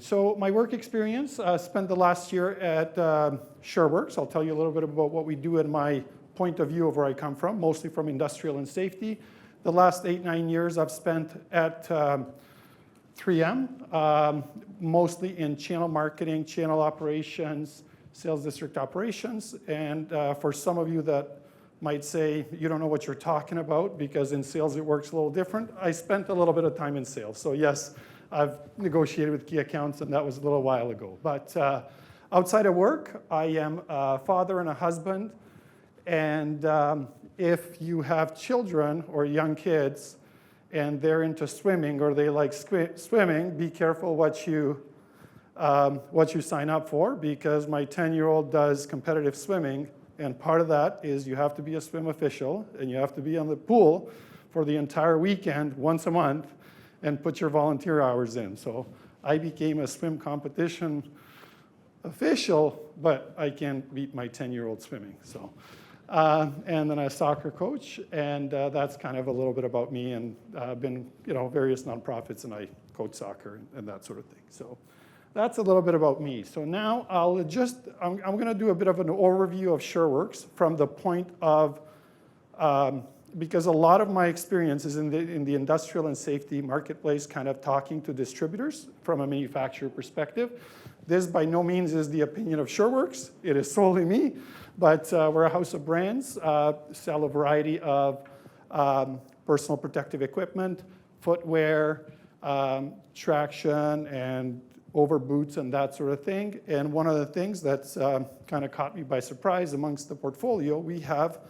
So my work experience, spent the last year at SureWorks. I'll tell you a little bit about what we do and my point of view of where I come from, mostly from industrial and safety. The last 8-9 years I've spent at 3M, mostly in channel marketing, channel operations, sales district operations. And for some of you that might say, you don't know what you're talking about because in sales it works a little different, I spent a little bit of time in sales. So yes, I've negotiated with key accounts, and that was a little while ago. But outside of work, I am a father and a husband. And if you have children or young kids and they're into swimming or they like swimming, be careful what you sign up for, because my 10-year-old does competitive swimming, and part of that is you have to be a swim official and you have to be on the pool for the entire weekend once a month and put your volunteer hours in. So I became a swim competition official, but I can't beat my 10-year-old swimming. So, and then I'm a soccer coach, and that's kind of a little bit about me. And I've been, various nonprofits, and I coach soccer and that sort of thing. So that's a little bit about me. So now I'm going to do a bit of an overview of SureWorks from the point of, because a lot of my experience is in the industrial and safety marketplace, kind of talking to distributors from a manufacturer perspective. This by no means is the opinion of SureWorks. It is solely me, but we're a house of brands, sell a variety of personal protective equipment, footwear, traction, and over boots and that sort of thing. And one of the things that's kind of caught me by surprise amongst the portfolio, we have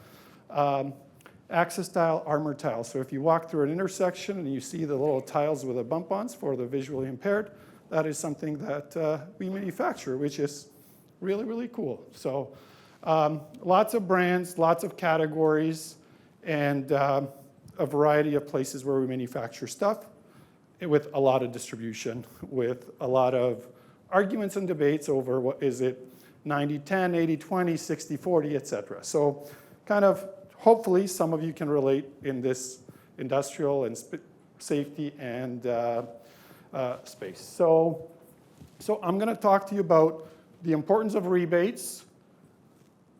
access tile, armor tile. So if you walk through an intersection and you see the little tiles with the bump-ons for the visually impaired, that is something that we manufacture, which is really, really cool. So lots of brands, lots of categories, and a variety of places where we manufacture stuff, with a lot of distribution, with a lot of arguments and debates over what is it 90-10, 80-20, 60-40, et cetera. So kind of hopefully some of you can relate in this industrial and safety and space. So I'm going to talk to you about the importance of rebates,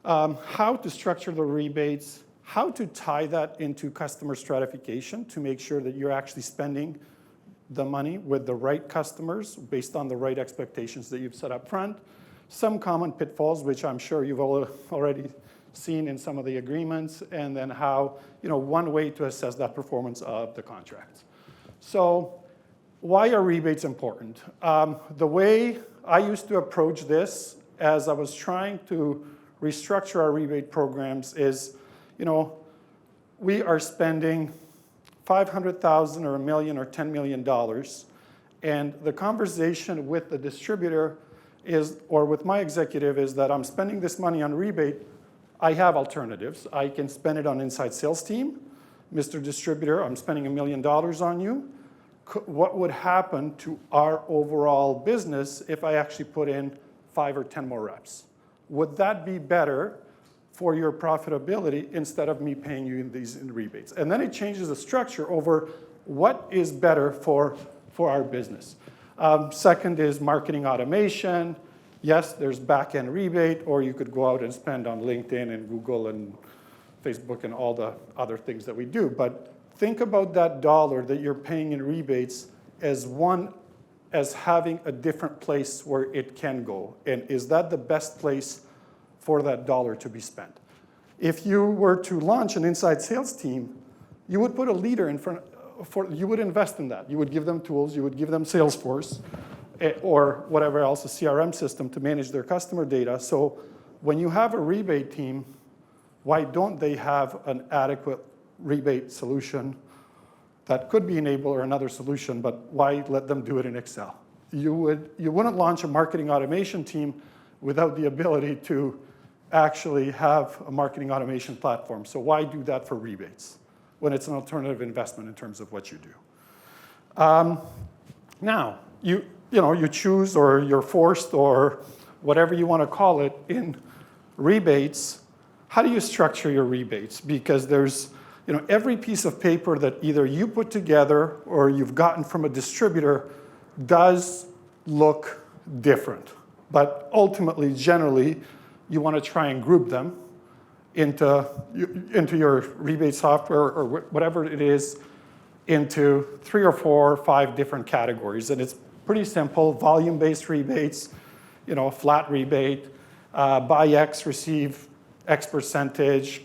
how to structure the rebates, how to tie that into customer stratification to make sure that you're actually spending the money with the right customers based on the right expectations that you've set up front. Some common pitfalls, which I'm sure you've already seen in some of the agreements, and then how, one way to assess that performance of the contracts. So why are rebates important? The way I used to approach this as I was trying to restructure our rebate programs is, we are spending $500,000 or $1 million or $10 million, and the conversation with the distributor is, or with my executive, is that I'm spending this money on rebate. I have alternatives. I can spend it on inside sales team. Mr. Distributor, I'm spending $1 million on you. What would happen to our overall business if I actually put in 5 or 10 more reps? Would that be better for your profitability instead of me paying you in rebates? And then it changes the structure over what is better for our business. Second is marketing automation. Yes, there's back-end rebate, or you could go out and spend on LinkedIn and Google and Facebook and all the other things that we do. But think about that dollar that you're paying in rebates as having a different place where it can go. And is that the best place for that dollar to be spent? If you were to launch an inside sales team, you would put a leader in front, you would invest in that. You would give them tools, you would give them Salesforce, or whatever else, a CRM system to manage their customer data. So when you have a rebate team, why don't they have an adequate rebate solution that could be Enable or another solution, but why let them do it in Excel? You wouldn't launch a marketing automation team without the ability to actually have a marketing automation platform. So why do that for rebates when it's an alternative investment in terms of what you do? Now, you choose, or you're forced, or whatever you want to call it, in rebates. How do you structure your rebates? Because there's, every piece of paper that either you put together or you've gotten from a distributor does look different. But ultimately, generally, you want to try and group them into your rebate software or whatever it is into 3 or 4 or 5 different categories. And it's pretty simple: volume-based rebates, flat rebate, buy X, receive X percentage,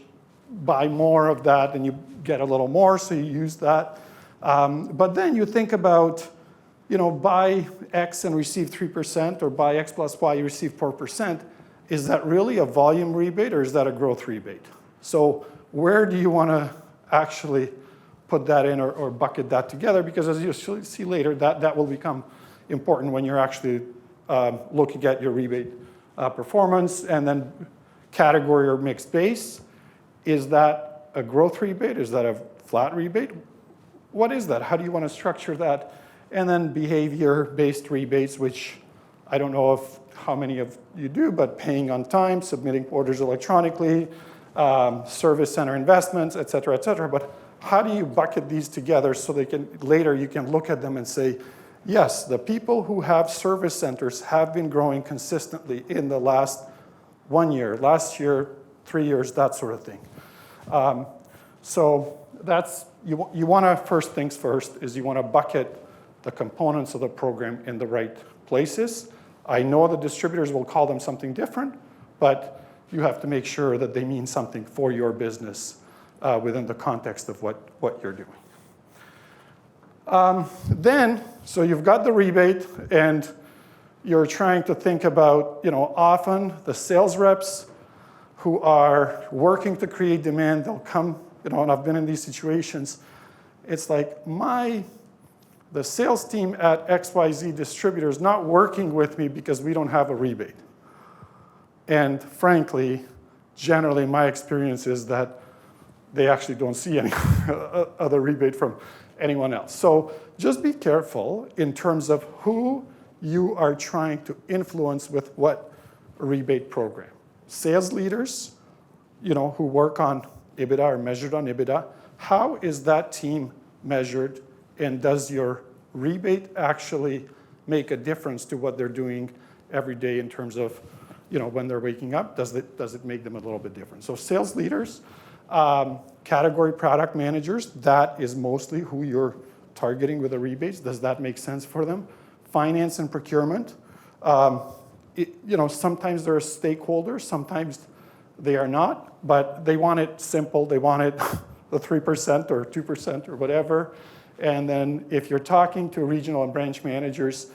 buy more of that and you get a little more, so you use that. But then you think about, buy X and receive 3%, or buy X plus Y, you receive 4%. Is that really a volume rebate or is that a growth rebate? So where do you want to actually put that in or bucket that together? Because as you'll see later, that will become important when you're actually looking at your rebate performance. And then category or mixed base. Is that a growth rebate? Is that a flat rebate? What is that? How do you want to structure that? And then behavior-based rebates, which I don't know how many of you do, but paying on time, submitting orders electronically, service center investments, et cetera, et cetera. But how do you bucket these together so later you can look at them and say, yes, the people who have service centers have been growing consistently in the last 1 year, last year, 3 years, that sort of thing. So that's, you want to, first things first, is you want to bucket the components of the program in the right places. I know the distributors will call them something different, but you have to make sure that they mean something for your business within the context of what you're doing. So you've got the rebate, and you're trying to think about, often the sales reps who are working to create demand, they'll come, and I've been in these situations. It's like the sales team at XYZ distributor is not working with me because we don't have a rebate. And frankly, generally my experience is that they actually don't see any other rebate from anyone else. So just be careful in terms of who you are trying to influence with what rebate program. Sales leaders, who work on EBITDA or measured on EBITDA, how is that team measured, and does your rebate actually make a difference to what they're doing every day in terms of, when they're waking up? Does it make them a little bit different? So sales leaders, category product managers, that is mostly who you're targeting with the rebates. Does that make sense for them? Finance and procurement. Sometimes they're stakeholders, sometimes they are not, but they want it simple. They want it the 3% or 2% or whatever. And then if you're talking to regional and branch managers,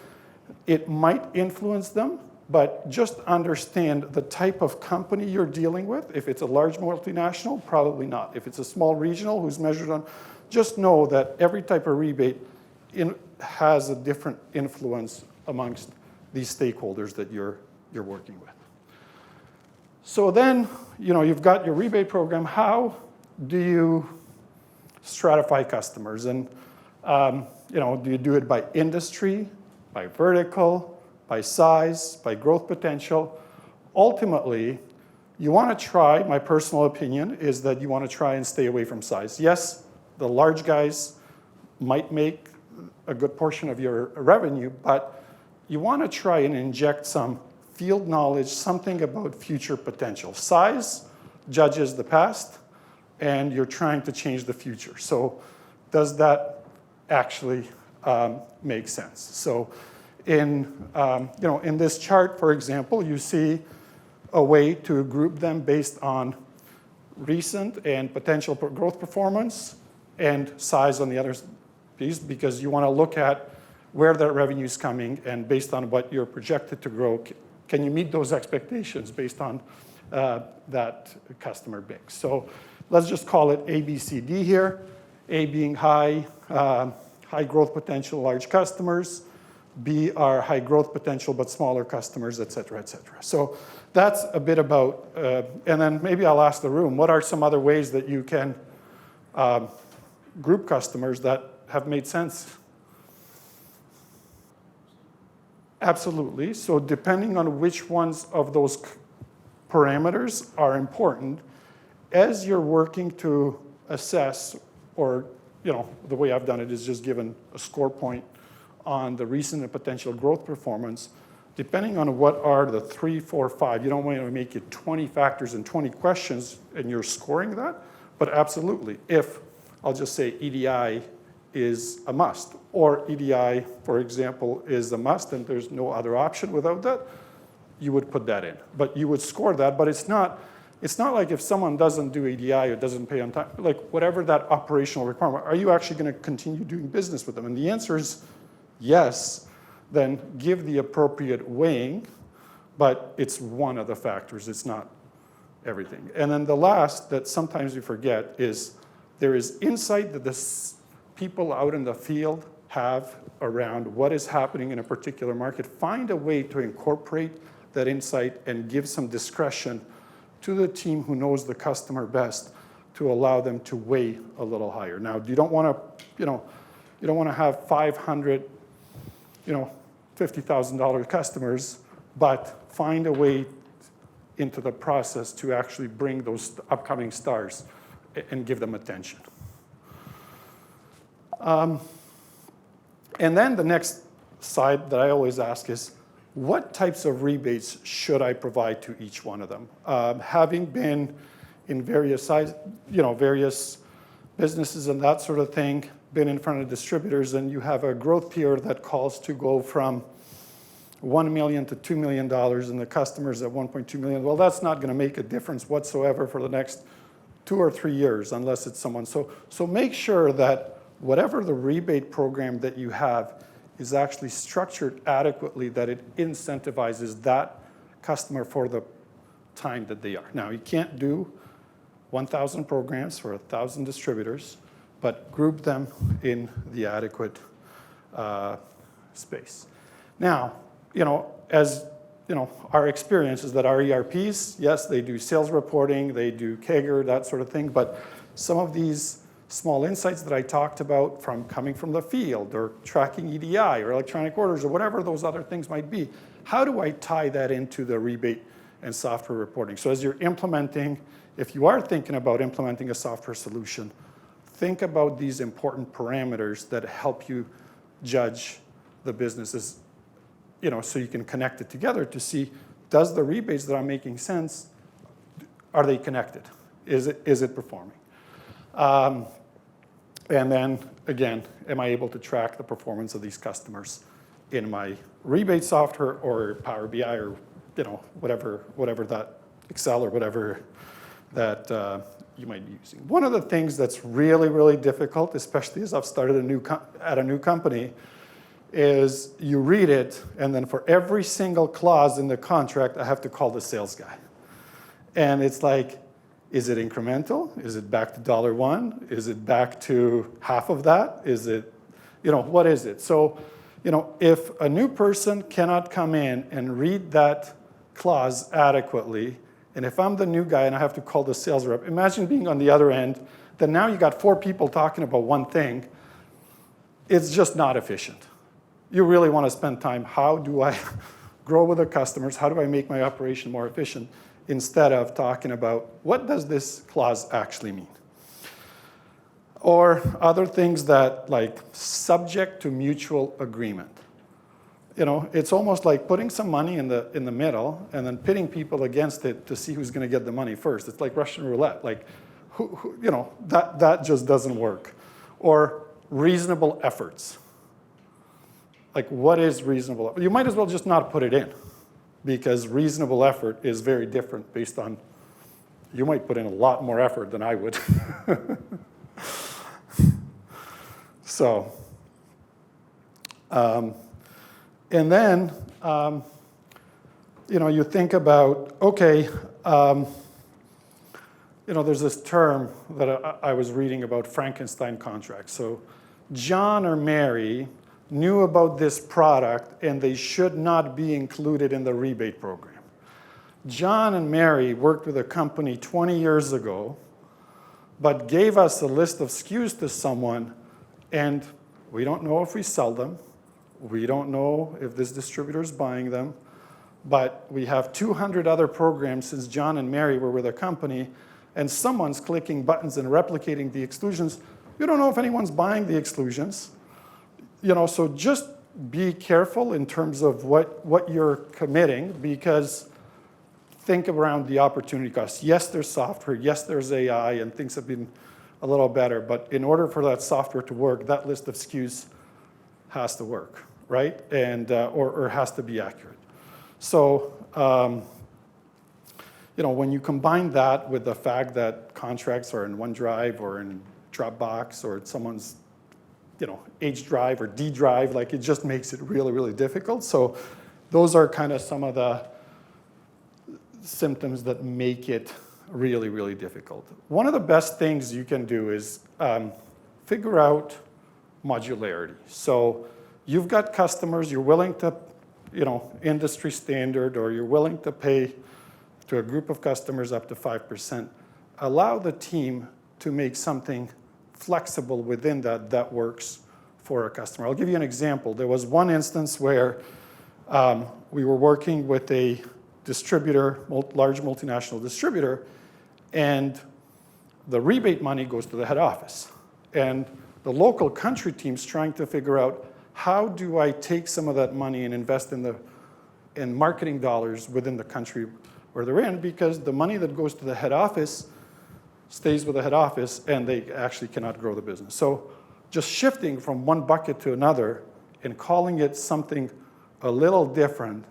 it might influence them, but just understand the type of company you're dealing with. If it's a large multinational, probably not. If it's a small regional who's measured on, just know that every type of rebate has a different influence amongst these stakeholders that you're working with. So then, you've got your rebate program. How do you stratify customers? And do you do it by industry, by vertical, by size, by growth potential? Ultimately, you want to try, my personal opinion is that you want to try and stay away from size. Yes, the large guys might make a good portion of your revenue, but you want to try and inject some field knowledge, something about future potential. Size judges the past, and you're trying to change the future. So does that actually make sense? So in this chart, for example, you see a way to group them based on recent and potential growth performance and size on the other piece, because you want to look at where that revenue is coming, and based on what you're projected to grow, can you meet those expectations based on that customer mix? So let's just call it A, B, C, D here. A being high growth potential, large customers. B are high growth potential but smaller customers, et cetera, et cetera. So that's a bit about, and then maybe I'll ask the room, what are some other ways that you can group customers that have made sense? Absolutely. So depending on which ones of those parameters are important, as you're working to assess, or the way I've done it is just given a score point on the recent and potential growth performance, depending on what are the 3, 4, 5, you don't want to make it 20 factors and 20 questions and you're scoring that, but absolutely, if, I'll just say EDI is a must, or EDI, for example, is a must and there's no other option without that, you would put that in. But you would score that, but it's not like if someone doesn't do EDI or doesn't pay on time, like whatever that operational requirement, are you actually going to continue doing business with them? And the answer is yes, then give the appropriate weighing, but it's one of the factors, it's not everything. And then the last that sometimes you forget is there is insight that the people out in the field have around what is happening in a particular market. Find a way to incorporate that insight and give some discretion to the team who knows the customer best to allow them to weigh a little higher. Now, you don't want to have 500, $50,000 customers, but find a way into the process to actually bring those upcoming stars and give them attention. And then the next side that I always ask is, what types of rebates should I provide to each one of them? Having been in various various businesses and that sort of thing, been in front of distributors, and you have a growth tier that calls to go from $1 million to $2 million, and the customer's at $1.2 million. Well, that's not going to make a difference whatsoever for the next 2 or 3 years, unless it's someone. So make sure that whatever the rebate program that you have is actually structured adequately, that it incentivizes that customer for the time that they are. Now, you can't do 1,000 programs for 1,000 distributors, but group them in the adequate space. Now, as our experience is that our ERPs, yes, they do sales reporting, they do CAGR, that sort of thing, but some of these small insights that I talked about from coming from the field or tracking EDI or electronic orders or whatever those other things might be, how do I tie that into the rebate and software reporting? So as you're implementing, if you are thinking about implementing a software solution, think about these important parameters that help you judge the businesses, so you can connect it together to see, does the rebates that I'm making sense, are they connected? Is it performing? And then, again, am I able to track the performance of these customers in my rebate software or Power BI or whatever that, Excel or whatever that you might be using. One of the things that's really, really difficult, especially as I've started at a new company, is you read it, and then for every single clause in the contract, I have to call the sales guy. And it's like, is it incremental? Is it back to $1? Is it back to half of that? Is it, what is it? So, if a new person cannot come in and read that clause adequately, and if I'm the new guy and I have to call the sales rep, imagine being on the other end, then now you got 4 people talking about one thing. It's just not efficient. You really want to spend time, how do I grow with the customers? How do I make my operation more efficient? Instead of talking about what does this clause actually mean? Or other things that, like, subject to mutual agreement. It's almost like putting some money in the middle and then pitting people against it to see who's going to get the money first. It's like Russian roulette. Like, that just doesn't work. Or reasonable efforts. Like, what is reasonable? You might as well just not put it in, because reasonable effort is very different based on, you might put in a lot more effort than I would. So, and then, you think about, okay, there's this term that I was reading about, Frankenstein contracts. So John or Mary knew about this product and they should not be included in the rebate program. John and Mary worked with a company 20 years ago, but gave us a list of SKUs to someone, and we don't know if we sell them. We don't know if this distributor is buying them, but we have 200 other programs since John and Mary were with a company, and someone's clicking buttons and replicating the exclusions. You don't know if anyone's buying the exclusions. So just be careful in terms of what you're committing, because think around the opportunity cost. Yes, there's software. Yes, there's AI, and things have been a little better. But in order for that software to work, that list of SKUs has to work, right? And or has to be accurate. So when you combine that with the fact that contracts are in OneDrive or in Dropbox or someone's H drive or D drive, like it just makes it really, really difficult. So those are kind of some of the symptoms that make it really, really difficult. One of the best things you can do is figure out modularity. So you've got customers, you're willing to, industry standard, or you're willing to pay to a group of customers up to 5%. Allow the team to make something flexible within that works for a customer. I'll give you an example. There was one instance where we were working with a distributor, large multinational distributor, and the rebate money goes to the head office. And the local country team's trying to figure out, how do I take some of that money and invest in marketing dollars within the country where they're in, because the money that goes to the head office stays with the head office, and they actually cannot grow the business. So just shifting from one bucket to another and calling it something a little different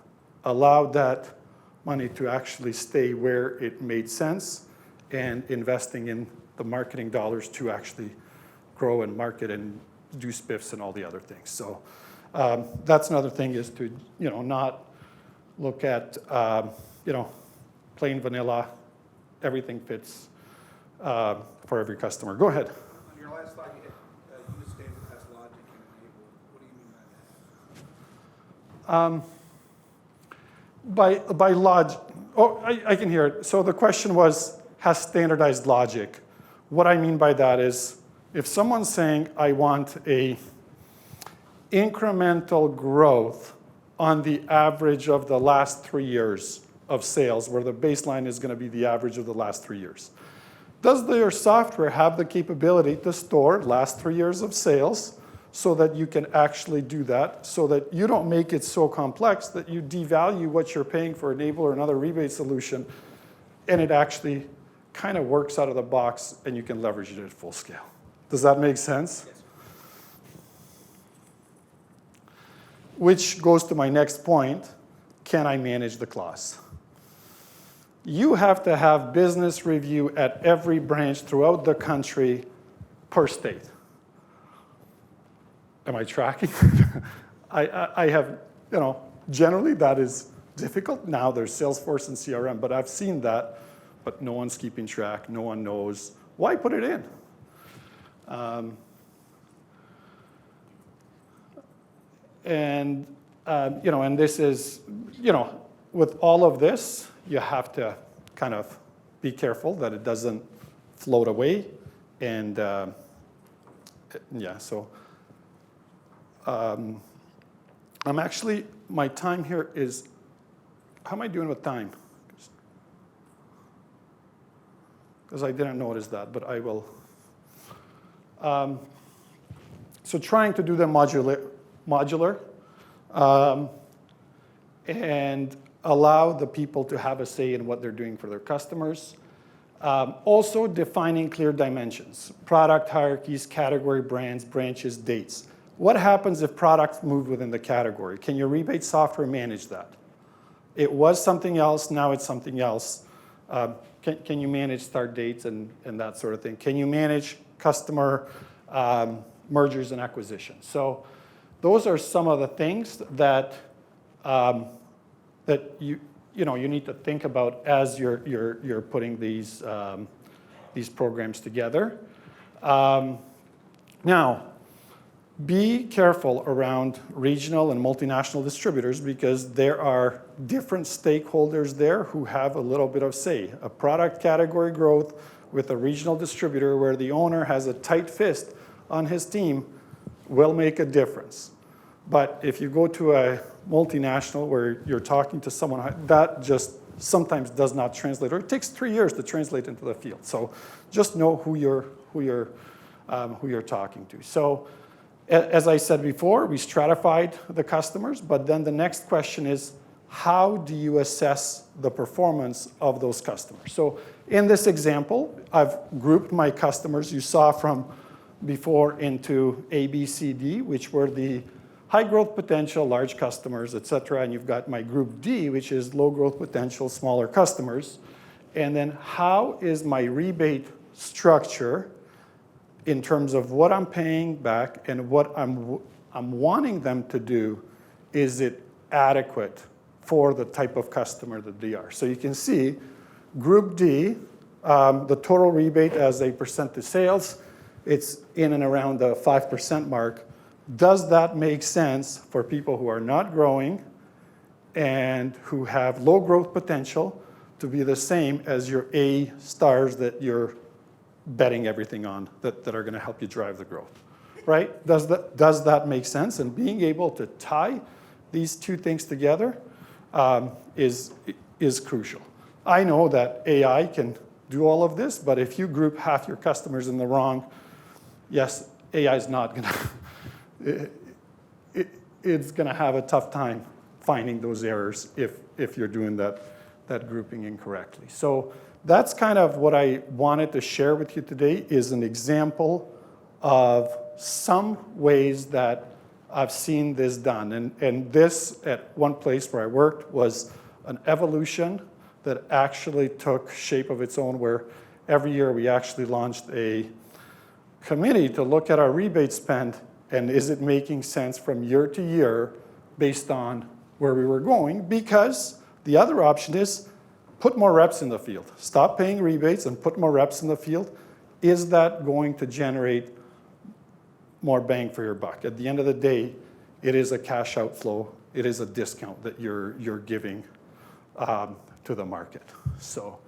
allowed that money to actually stay where it made sense, and investing in the marketing dollars to actually grow and market and do spiffs and all the other things. So that's another thing, is to not look at plain vanilla, everything fits for every customer. Go ahead. On your last slide, you stated has logic and enable. What do you mean by that? By logic, I can hear it. So the question was, has standardized logic. What I mean by that is, if someone's saying, I want a incremental growth on the average of the last 3 years of sales, where the baseline is going to be the average of the last 3 years. Does your software have the capability to store last 3 years of sales so that you can actually do that, so that you don't make it so complex that you devalue what you're paying for Enable or another rebate solution, and it actually kind of works out of the box and you can leverage it at full scale? Does that make sense? Yes. Which goes to my next point, can I manage the class? You have to have business review at every branch throughout the country per state. Am I tracking? I have, generally that is difficult. Now there's Salesforce and CRM, but I've seen that, but no one's keeping track, no one knows. Why put it in? And this is, with all of this, you have to kind of be careful that it doesn't float away. And so I'm actually, my time here is, how am I doing with time? Because I didn't notice that, but I will. So trying to do them modular and allow the people to have a say in what they're doing for their customers. Also defining clear dimensions, product hierarchies, category brands, branches, dates. What happens if products move within the category? Can your rebate software manage that? It was something else, now it's something else. Can you manage start dates and that sort of thing? Can you manage customer mergers and acquisitions? So those are some of the things that you need to think about as you're putting these programs together. Now, be careful around regional and multinational distributors, because there are different stakeholders there who have a little bit of say. A product category growth with a regional distributor where the owner has a tight fist on his team will make a difference. But if you go to a multinational where you're talking to someone, that just sometimes does not translate, or it takes 3 years to translate into the field. So just know who you're talking to. So As I said before, we stratified the customers, but then the next question is, how do you assess the performance of those customers? So in this example, I've grouped my customers you saw from before into A, B, C, D, which were the high growth potential, large customers, et cetera. And you've got my group D, which is low growth potential, smaller customers. And then how is my rebate structure in terms of what I'm paying back and what I'm wanting them to do? Is it adequate for the type of customer that they are? So you can see group D, the total rebate as a percent to sales, it's in and around the 5% mark. Does that make sense for people who are not growing and who have low growth potential to be the same as your A stars that you're betting everything on that are going to help you drive the growth, right? Does that make sense? And being able to tie these two things together is crucial. I know that AI can do all of this, but if you group half your customers in the wrong, yes, AI is not going to, it's going to have a tough time finding those errors if you're doing that grouping incorrectly. So that's kind of what I wanted to share with you today, is an example of some ways that I've seen this done. And this, at one place where I worked, was an evolution that actually took shape of its own, where every year we actually launched a committee to look at our rebate spend and is it making sense from year to year based on where we were going. Because the other option is put more reps in the field. Stop paying rebates and put more reps in the field. Is that going to generate more bang for your buck? At the end of the day, it is a cash outflow. It is a discount that you're giving to the market. So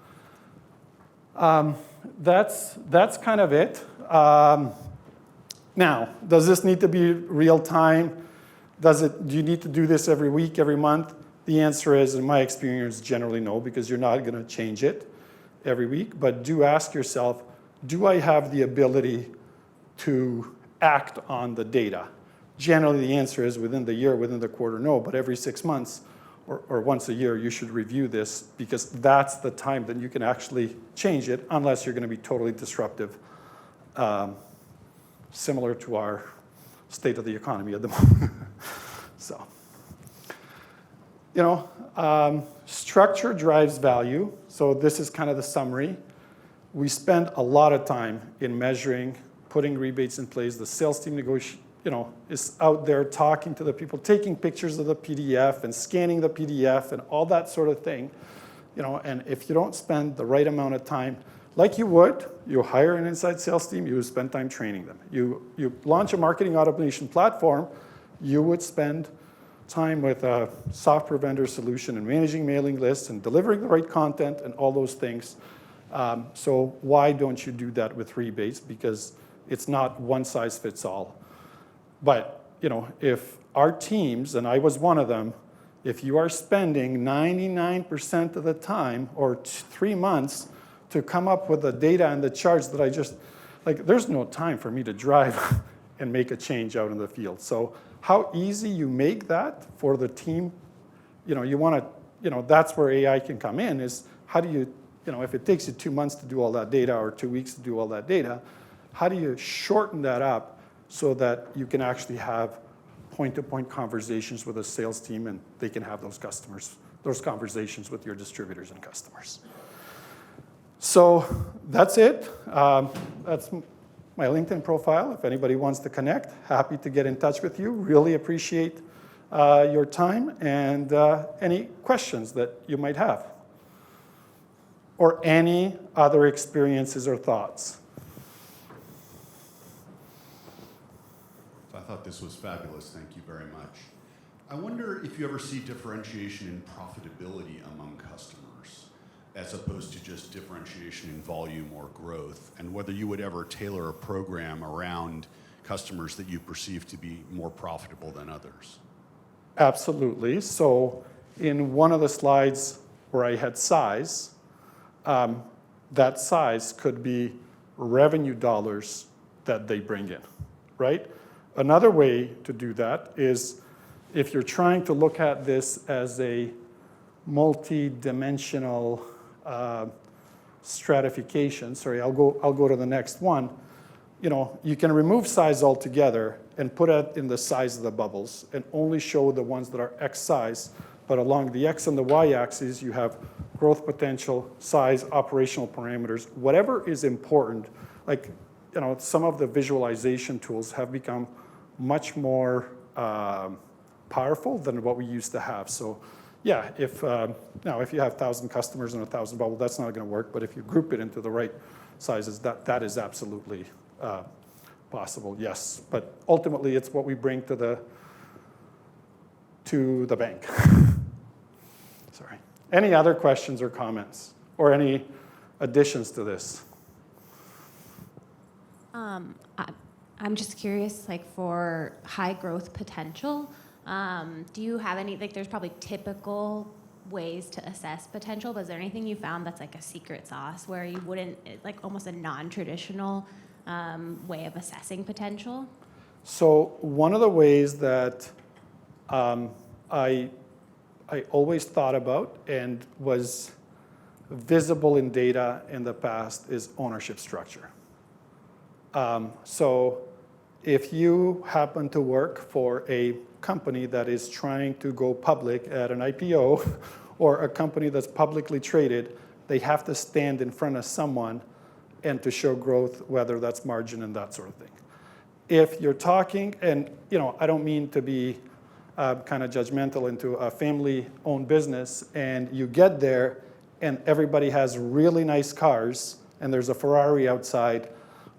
that's kind of it. Now, does this need to be real time? Do you need to do this every week, every month? The answer is, in my experience, generally no, because you're not going to change it every week. But do ask yourself, do I have the ability to act on the data? Generally, the answer is within the year, within the quarter, no. But every 6 months or once a year, you should review this, because that's the time that you can actually change it, unless you're going to be totally disruptive, similar to our state of the economy at the moment. So, structure drives value. So this is kind of the summary. We spend a lot of time in measuring, putting rebates in place. The sales team is out there talking to the people, taking pictures of the PDF and scanning the PDF and all that sort of thing. And if you don't spend the right amount of time, like you hire an inside sales team, you would spend time training them. You launch a marketing automation platform, you would spend time with a software vendor solution and managing mailing lists and delivering the right content and all those things. So why don't you do that with rebates? Because it's not one size fits all. But if our teams, and I was one of them, if you are spending 99% of the time or 3 months to come up with the data and the charts that I just, there's no time for me to drive and make a change out in the field. So how easy you make that for the team, you want to, that's where AI can come in, is how do you, if it takes you 2 months to do all that data or 2 weeks to do all that data, how do you shorten that up so that you can actually have point-to-point conversations with a sales team and they can have those conversations with your distributors and customers. So that's it. That's my LinkedIn profile. If anybody wants to connect, happy to get in touch with you. Really appreciate your time and any questions that you might have, or any other experiences or thoughts. I thought this was fabulous. Thank you very much. I wonder if you ever see differentiation in profitability among customers, as opposed to just differentiation in volume or growth, and whether you would ever tailor a program around customers that you perceive to be more profitable than others. Absolutely. So in one of the slides where I had size, that size could be revenue dollars that they bring in, right? another way to do that is if you're trying to look at this as a multi-dimensional stratification. Sorry, I'll go to the next one. You can remove size altogether and put it in the size of the bubbles and only show the ones that are X size. But along the X and the Y axis, you have growth potential, size, operational parameters, whatever is important. Like, some of the visualization tools have become much more powerful than what we used to have. So yeah, if you have 1,000 customers and 1,000 bubble, that's not going to work. But if you group it into the right sizes, that is absolutely possible, yes. But ultimately, it's what we bring to the bank. Sorry. Any other questions or comments or any additions to this? I'm just curious, like for high growth potential, do you have any, like there's probably typical ways to assess potential, but is there anything you found that's like a secret sauce where you wouldn't, like almost a non-traditional way of assessing potential? So one of the ways that I always thought about and was visible in data in the past is ownership structure. So if you happen to work for a company that is trying to go public at an IPO or a company that's publicly traded, they have to stand in front of someone and to show growth, whether that's margin and that sort of thing. If you're talking, and I don't mean to be kind of judgmental into a family-owned business, and you get there and everybody has really nice cars and there's a Ferrari outside,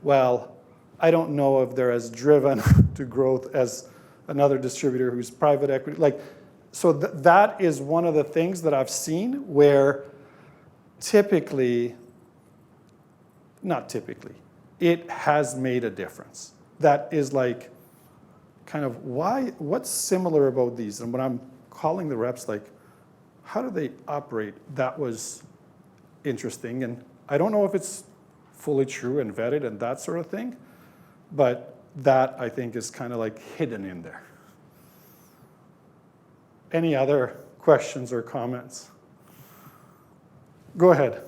well, I don't know if they're as driven to growth as another distributor who's private equity. So that is one of the things that I've seen where not typically, it has made a difference. That is like, kind of what's similar about these? And when I'm calling the reps, like, how do they operate? That was interesting. And I don't know if it's fully true and vetted and that sort of thing, but that I think is kind of like hidden in there. Any other questions or comments? Go ahead.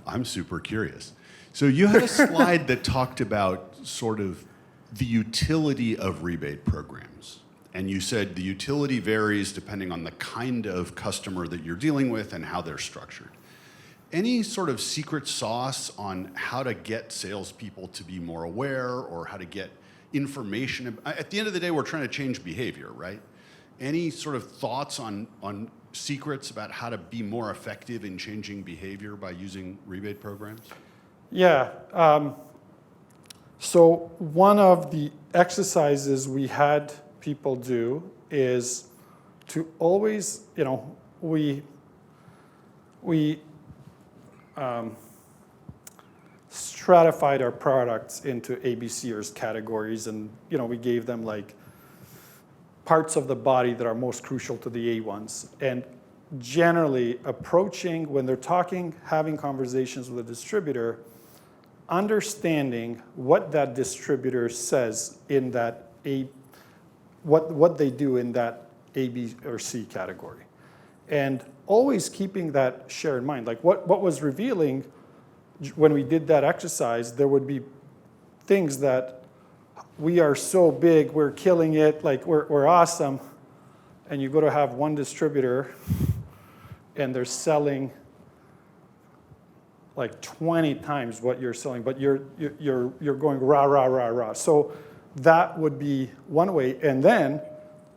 I'm super curious. So you had a slide that talked about sort of the utility of rebate programs. And you said the utility varies depending on the kind of customer that you're dealing with and how they're structured. Any sort of secret sauce on how to get salespeople to be more aware or how to get information? At the end of the day, we're trying to change behavior, right? Any sort of thoughts on secrets about how to be more effective in changing behavior by using rebate programs? Yeah. So one of the exercises we had people do is to always, we stratified our products into ABCers categories, and we gave them like parts of the body that are most crucial to the A ones. And generally approaching, when they're talking, having conversations with a distributor, understanding what that distributor says in that what they do in that A, B, or C category. And always keeping that share in mind. Like what was revealing when we did that exercise, there would be things that we are so big, we're killing it, like we're awesome. And you go to have one distributor and they're selling like 20 times what you're selling, but you're going rah, rah, rah, rah. So that would be one way. And then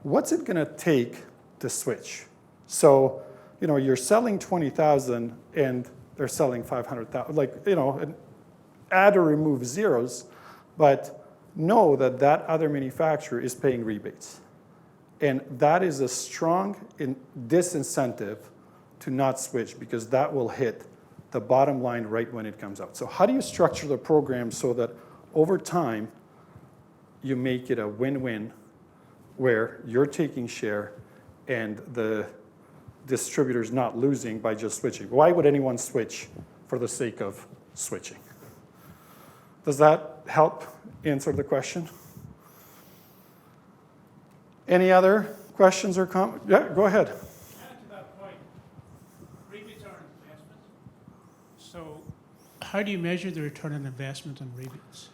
what's it gonna take to switch? So, you're selling 20,000 and they're selling 500,000, and add or remove zeros, but know that that other manufacturer is paying rebates. And that is a strong disincentive to not switch because that will hit the bottom line right when it comes out. So how do you structure the program so that over time you make it a win-win where you're taking share and the distributor's not losing by just switching? Why would anyone switch for the sake of switching? Does that help answer the question? Any other questions or comments? Yeah, go ahead. Add to that point, rebates are an investment. So how do you measure the return on investment on rebates?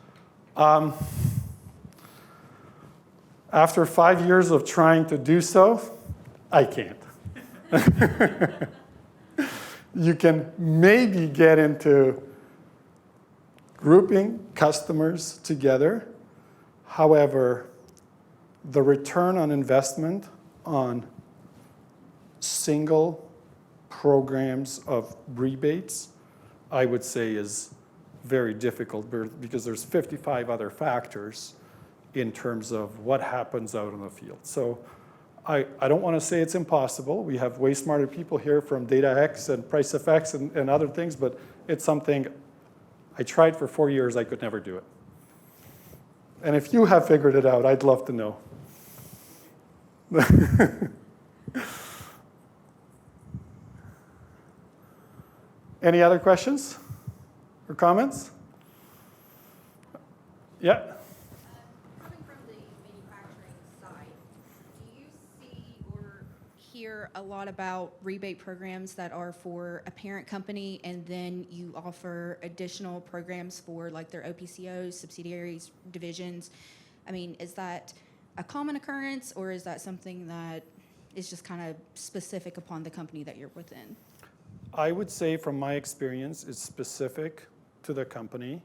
After 5 years of trying to do so, I can't. You can maybe get into grouping customers together. However, the return on investment on single programs of rebates, I would say, is very difficult because there's 55 other factors in terms of what happens out in the field. So I don't want to say it's impossible. We have way smarter people here from DataX and PriceFX and other things, but it's something I tried for 4 years, I could never do it. And if you have figured it out, I'd love to know. Any other questions or comments? Yeah. Coming from the manufacturing side, do you see or hear a lot about rebate programs that are for a parent company and then you offer additional programs for like their OPCOs, subsidiaries, divisions? I mean, is that a common occurrence or is that something that is just kind of specific upon the company that you're within? I would say from my experience, it's specific to the company.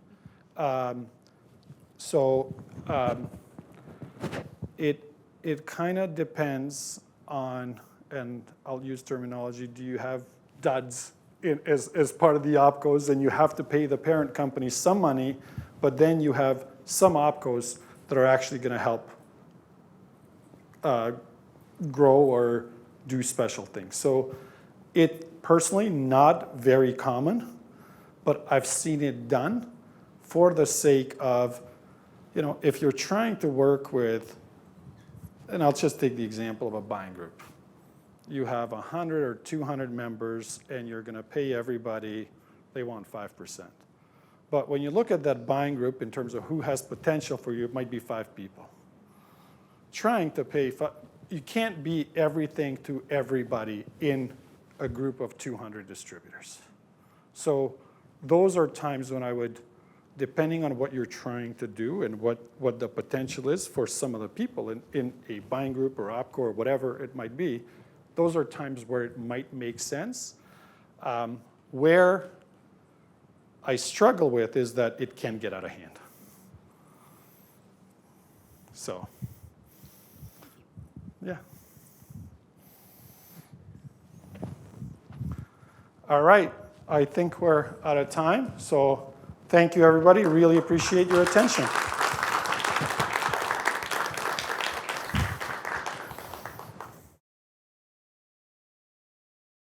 It kind of depends on, and I'll use terminology, do you have duds as part of the opcos, and you have to pay the parent company some money, but then you have some opcos that are actually going to help grow or do special things. So it personally not very common, but I've seen it done for the sake of, if you're trying to work with, and I'll just take the example of a buying group. You have 100 or 200 members and you're going to pay everybody, they want 5%. But when you look at that buying group in terms of who has potential for you, it might be 5 people. Trying to pay, you can't be everything to everybody in a group of 200 distributors. So those are times when I would, depending on what you're trying to do and what the potential is for some of the people in a buying group or OPCO or whatever it might be, those are times where it might make sense. Where I struggle with is that it can get out of hand. So, yeah. All right, I think we're out of time. So thank you, everybody. Really appreciate your attention.